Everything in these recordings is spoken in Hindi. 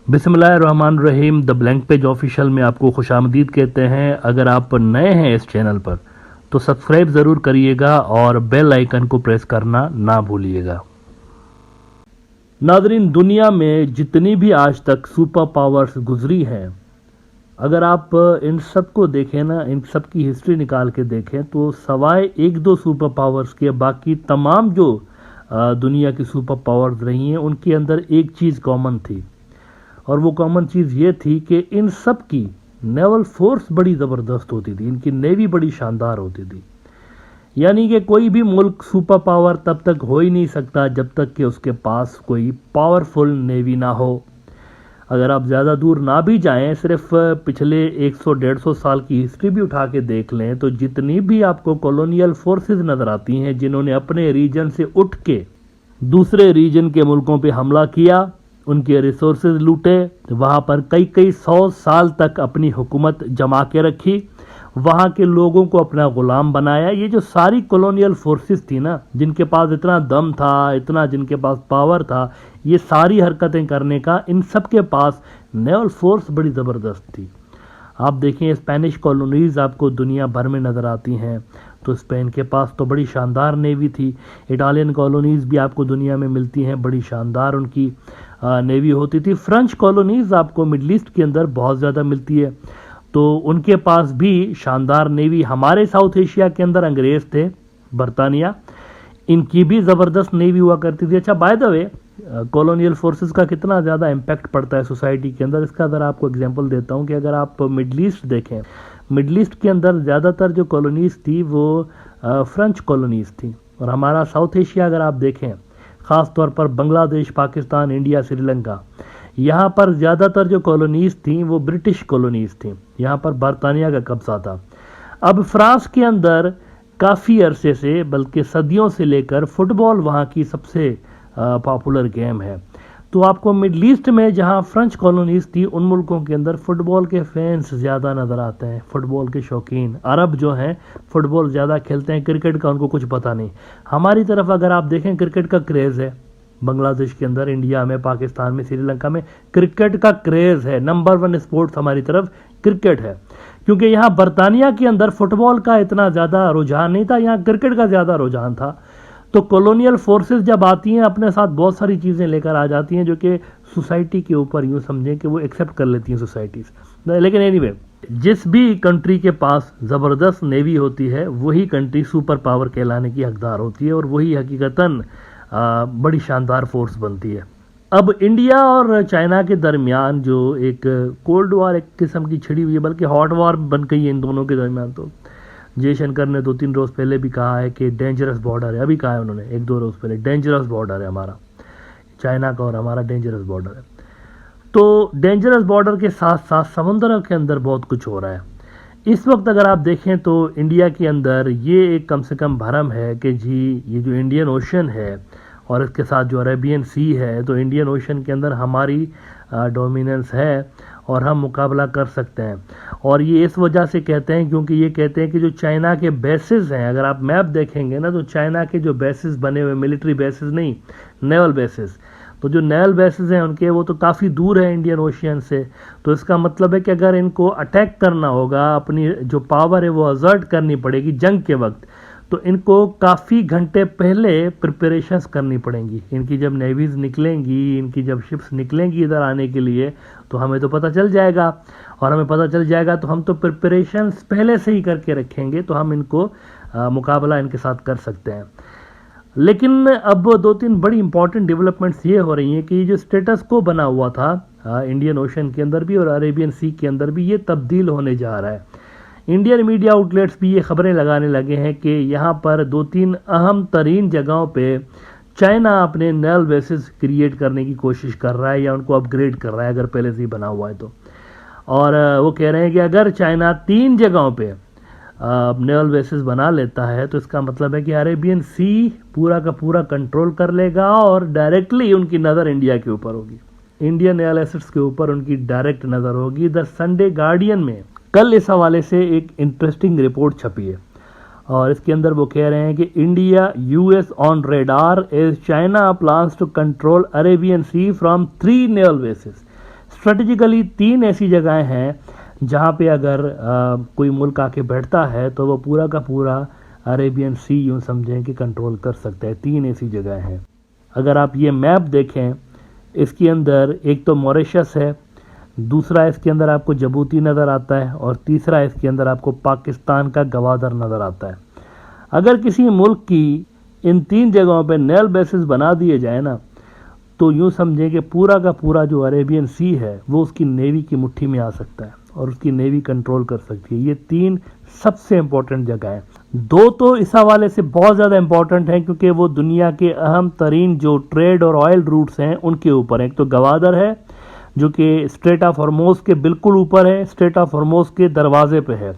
बिस्मिल्लाहिर्रहमानिर्रहीम। द ब्लैंक पेज ऑफिशियल में आपको खुशामदीद कहते हैं। अगर आप नए हैं इस चैनल पर तो सब्सक्राइब ज़रूर करिएगा और बेल आइकन को प्रेस करना ना भूलिएगा। नाज़रीन, दुनिया में जितनी भी आज तक सुपर पावर्स गुजरी हैं, अगर आप इन सब को देखें ना, इन सब की हिस्ट्री निकाल के देखें तो सवाए एक दो सुपर पावर्स के बाकी तमाम जो दुनिया की सुपर पावर्स रही हैं उनके अंदर एक चीज़ कॉमन थी, और वो कॉमन चीज़ ये थी कि इन सब की नेवल फोर्स बड़ी ज़बरदस्त होती थी, इनकी नेवी बड़ी शानदार होती थी। यानी कि कोई भी मुल्क सुपर पावर तब तक हो ही नहीं सकता जब तक कि उसके पास कोई पावरफुल नेवी ना हो। अगर आप ज़्यादा दूर ना भी जाएं, सिर्फ पिछले 100-150 साल की हिस्ट्री भी उठा के देख लें तो जितनी भी आपको कॉलोनियल फोर्सेस नज़र आती हैं जिन्होंने अपने रीजन से उठ के दूसरे रीजन के मुल्कों पे हमला किया, उनके रिसोर्सेज लूटे, वहाँ पर कई कई 100 साल तक अपनी हुकूमत जमा के रखी, वहाँ के लोगों को अपना गुलाम बनाया, ये जो सारी कॉलोनियल फोर्सेस थी ना, जिनके पास इतना दम था, इतना जिनके पास पावर था, ये सारी हरकतें करने का इन सब के पास नेवल फोर्स बड़ी ज़बरदस्त थी। आप देखें, स्पेनिश कॉलोनीज़ आपको दुनिया भर में नज़र आती हैं, तो स्पेन के पास तो बड़ी शानदार नेवी थी। इटालियन कॉलोनीज़ भी आपको दुनिया में मिलती हैं, बड़ी शानदार उनकी नेवी होती थी। फ्रेंच कॉलोनीज़ आपको मिडल ईस्ट के अंदर बहुत ज़्यादा मिलती है, तो उनके पास भी शानदार नेवी। हमारे साउथ एशिया के अंदर अंग्रेज़ थे, बरतानिया, इनकी भी ज़बरदस्त नेवी हुआ करती थी। अच्छा, by the way, colonial forces का कितना ज़्यादा इम्पैक्ट पड़ता है सोसाइटी के अंदर, इसका अगर आपको एग्जांपल देता हूँ कि अगर आप मिडल ईस्ट देखें, मिडल ईस्ट के अंदर ज़्यादातर जो कॉलोनीज़ थी वो फ्रेंच कॉलोनीज़ थी। और हमारा साउथ एशिया अगर आप देखें, ख़ास तौर पर बांग्लादेश, पाकिस्तान, इंडिया, श्रीलंका, यहाँ पर ज़्यादातर जो कॉलोनीज़ थी वो ब्रिटिश कॉलोनीज़ थी, यहाँ पर बरतानिया का कब्ज़ा था। अब फ्रांस के अंदर काफ़ी अरसे से, बल्कि सदियों से लेकर फुटबॉल वहाँ की सबसे पॉपुलर गेम है। तो आपको मिडल ईस्ट में जहाँ फ्रेंच कॉलोनीज़ थी उन मुल्कों के अंदर फुटबॉल के फैंस ज़्यादा नज़र आते हैं, फुटबॉल के शौकीन। अरब जो हैं फुटबॉल ज़्यादा खेलते हैं, क्रिकेट का उनको कुछ पता नहीं। हमारी तरफ अगर आप देखें, क्रिकेट का क्रेज़ है बांग्लादेश के अंदर, इंडिया में, पाकिस्तान में, श्रीलंका में क्रिकेट का क्रेज़ है। नंबर 1 स्पोर्ट्स हमारी तरफ क्रिकेट है, क्योंकि यहाँ बरतानिया के अंदर फुटबॉल का इतना ज़्यादा रुझान नहीं था, यहाँ क्रिकेट का ज़्यादा रुझान था। तो कॉलोनियल फोर्सेस जब आती हैं अपने साथ बहुत सारी चीज़ें लेकर आ जाती हैं जो कि सोसाइटी के ऊपर यूँ समझें कि वो एक्सेप्ट कर लेती हैं सोसाइटीज़। लेकिन एनीवे, जिस भी कंट्री के पास ज़बरदस्त नेवी होती है वही कंट्री सुपर पावर कहलाने की हकदार होती है, और वही हकीकतन बड़ी शानदार फोर्स बनती है। अब इंडिया और चाइना के दरमियान जो एक कोल्ड वॉर एक किस्म की छिड़ी हुई है, बल्कि हॉट वॉर बन गई है इन दोनों के दरमियान। तो जयशंकर ने 2-3 रोज़ पहले भी कहा है कि डेंजरस बॉर्डर है, अभी कहा है उन्होंने 1-2 रोज़ पहले, डेंजरस बॉर्डर है हमारा, चाइना का और हमारा डेंजरस बॉर्डर है। तो डेंजरस बॉर्डर के साथ साथ समुद्रों के अंदर बहुत कुछ हो रहा है इस वक्त। अगर आप देखें तो इंडिया के अंदर ये एक कम से कम भरम है कि जी ये जो इंडियन ओशन है और इसके साथ जो अरेबियन सी है, तो इंडियन ओशन के अंदर हमारी डोमिनेंस है और हम मुकाबला कर सकते हैं। और ये इस वजह से कहते हैं क्योंकि ये कहते हैं कि जो चाइना के बेसिस हैं, अगर आप मैप देखेंगे ना तो चाइना के जो बेसिस बने हुए, मिलिट्री बेसिस नहीं, नेवल बेसिस, तो जो नेवल बेसिस हैं उनके वो तो काफ़ी दूर है इंडियन ओशियन से। तो इसका मतलब है कि अगर इनको अटैक करना होगा, अपनी जो पावर है वो अजर्ट करनी पड़ेगी जंग के वक्त, तो इनको काफ़ी घंटे पहले प्रिपरेशंस करनी पड़ेंगी। इनकी जब नेवीज़ निकलेंगी, इनकी जब शिप्स निकलेंगी इधर आने के लिए, तो हमें तो पता चल जाएगा, और हमें पता चल जाएगा तो हम तो प्रिपरेशंस पहले से ही करके रखेंगे, तो हम इनको मुकाबला इनके साथ कर सकते हैं। लेकिन अब 2-3 बड़ी इंपॉर्टेंट डेवलपमेंट्स ये हो रही हैं कि जो स्टेटस को बना हुआ था इंडियन ओशन के अंदर भी और अरेबियन सी के अंदर भी, ये तब्दील होने जा रहा है। इंडियन मीडिया आउटलेट्स भी ये खबरें लगाने लगे हैं कि यहाँ पर 2-3 अहम तरीन जगहों पे चाइना अपने नेवल बेसिस क्रिएट करने की कोशिश कर रहा है या उनको अपग्रेड कर रहा है, अगर पहले से ही बना हुआ है तो। और वो कह रहे हैं कि अगर चाइना 3 जगहों पे नेवल बेसिस बना लेता है तो इसका मतलब है कि अरेबियन सी पूरा का पूरा कंट्रोल कर लेगा और डायरेक्टली उनकी नज़र इंडिया के ऊपर होगी, इंडियन नेवल एसेट्स के ऊपर उनकी डायरेक्ट नज़र होगी। द संडे गार्डियन में कल इस हवाले से एक इंटरेस्टिंग रिपोर्ट छपी है, और इसके अंदर वो कह रहे हैं कि India US on radar as China plans to control Arabian Sea from 3 naval bases, strategically 3 ऐसी जगहें हैं जहाँ पे अगर कोई मुल्क आके बैठता है तो वो पूरा का पूरा अरेबियन सी यूँ समझें कि कंट्रोल कर सकता है। 3 ऐसी जगह हैं। अगर आप ये मैप देखें, इसके अंदर एक तो मॉरिशस है, दूसरा इसके अंदर आपको जबूती नज़र आता है और तीसरा इसके अंदर आपको पाकिस्तान का गवादर नज़र आता है। अगर किसी मुल्क की इन 3 जगहों पे नेवल बेसिस बना दिए जाए ना, तो यूँ समझें कि पूरा का पूरा जो अरेबियन सी है वो उसकी नेवी की मुट्ठी में आ सकता है और उसकी नेवी कंट्रोल कर सकती है। ये 3 सबसे इम्पोर्टेंट जगह हैं। 2 तो इस हवाले से बहुत ज़्यादा इम्पोर्टेंट हैं क्योंकि वो दुनिया के अहम तरीन जो ट्रेड और ऑयल रूट्स हैं उनके ऊपर है। एक तो गवादर है जो कि स्ट्रेट ऑफ हॉर्मोज के बिल्कुल ऊपर है, स्ट्रेट ऑफ हॉर्मोज के दरवाजे पे है,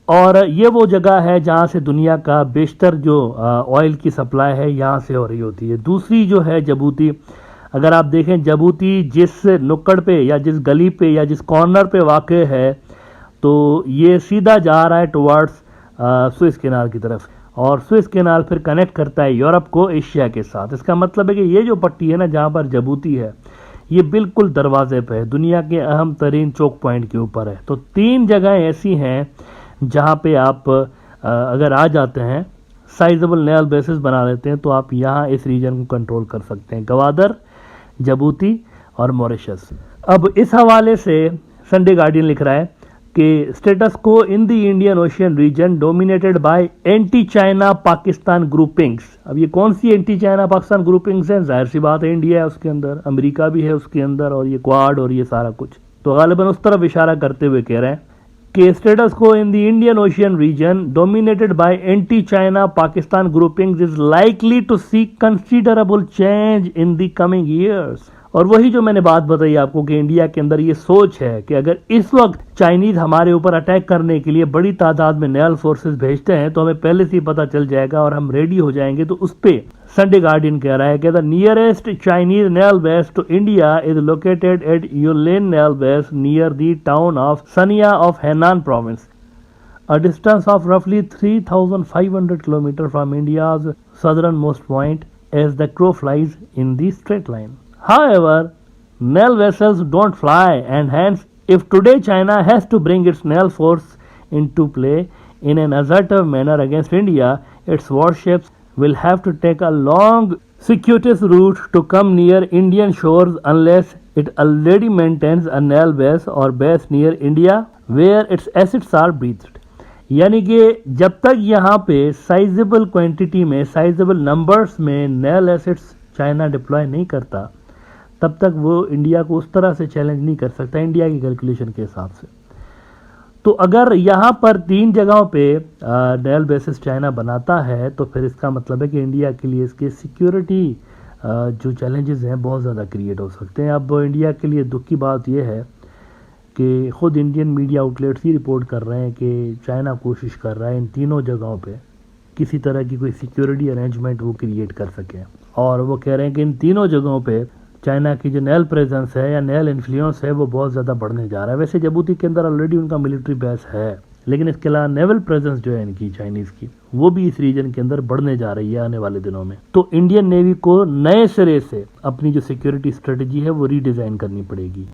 और ये वो जगह है जहाँ से दुनिया का बेशतर जो ऑयल की सप्लाई है यहाँ से हो रही होती है। दूसरी जो है जबूती, अगर आप देखें जबूती जिस नुक्कड़ पे या जिस गली पे या जिस कॉर्नर पे वाक़ है, तो ये सीधा जा रहा है टुवर्ड्स सुएज कैनाल की तरफ, और सुएज कैनाल फिर कनेक्ट करता है यूरोप को एशिया के साथ। इसका मतलब है कि ये जो पट्टी है ना जहाँ पर जबूती है, ये बिल्कुल दरवाजे पे है, दुनिया के अहम तरीन चौक पॉइंट के ऊपर है। तो 3 जगह ऐसी हैं जहाँ पे आप अगर आ जाते हैं, साइजेबल नेवल बेसिस बना लेते हैं, तो आप यहाँ इस रीजन को कंट्रोल कर सकते हैं, गवादर, जबूती और मॉरिशस। अब इस हवाले से संडे गार्डियन लिख रहा है कि status quo in the Indian Ocean region dominated by anti China Pakistan groupings. अब ये कौन सी एंटी चाइना पाकिस्तान ग्रुपिंग्स हैं? जाहिर सी बात है इंडिया है उसके अंदर, अमेरिका भी है उसके अंदर, और ये क्वाड और ये सारा कुछ। तो गालिबन उस तरफ इशारा करते हुए कह रहे हैं कि status quo in the Indian Ocean region dominated by anti China Pakistan groupings is likely to see considerable change in the coming years. और वही जो मैंने बात बताई आपको कि इंडिया के अंदर ये सोच है कि अगर इस वक्त चाइनीज हमारे ऊपर अटैक करने के लिए बड़ी तादाद में नेवल फोर्सेस भेजते हैं तो हमें पहले से ही पता चल जाएगा और हम रेडी हो जाएंगे। तो उस पे संडे गार्डियन कह रहा है कि the nearest Chinese naval base to India is located at Yulin naval base near the town of Sanya of Hainan province, a distance of roughly 3,500 km from India's southernmost point as the crow flies in the straight line. However, naval vessels don't fly, and hence if today China has to bring its naval force into play in an assertive manner against India, its warships will have to take a long circuitous route to come near Indian shores unless it already maintains a naval base or base near India where its assets are breathed. यानी कि जब तक यहाँ पे साइजेबल क्वांटिटी में, साइजेबल नंबर्स में नेवल एसेट्स चाइना डिप्लॉय नहीं करता, तब तक वो इंडिया को उस तरह से चैलेंज नहीं कर सकता इंडिया की कैलकुलेशन के हिसाब से। तो अगर यहाँ पर 3 जगहों पे नेवल बेसिस चाइना बनाता है तो फिर इसका मतलब है कि इंडिया के लिए इसके सिक्योरिटी जो चैलेंजेस हैं बहुत ज़्यादा क्रिएट हो सकते हैं। अब इंडिया के लिए दुख की बात यह है कि ख़ुद इंडियन मीडिया आउटलेट्स ही रिपोर्ट कर रहे हैं कि चाइना कोशिश कर रहा है इन तीनों जगहों पे किसी तरह की कोई सिक्योरिटी अरेंजमेंट वो क्रिएट कर सकें, और वो कह रहे हैं कि इन तीनों जगहों पे चाइना की जो नेवल प्रेजेंस है या नेवल इन्फ्लुएंस है वो बहुत ज़्यादा बढ़ने जा रहा है। वैसे जबूती के अंदर ऑलरेडी उनका मिलिट्री बेस है, लेकिन इसके अलावा नेवल प्रेजेंस जो है इनकी चाइनीज़ की वो भी इस रीजन के अंदर बढ़ने जा रही है आने वाले दिनों में। तो इंडियन नेवी को नए सिरे से अपनी जो सिक्योरिटी स्ट्रेटजी है वो रीडिज़ाइन करनी पड़ेगी।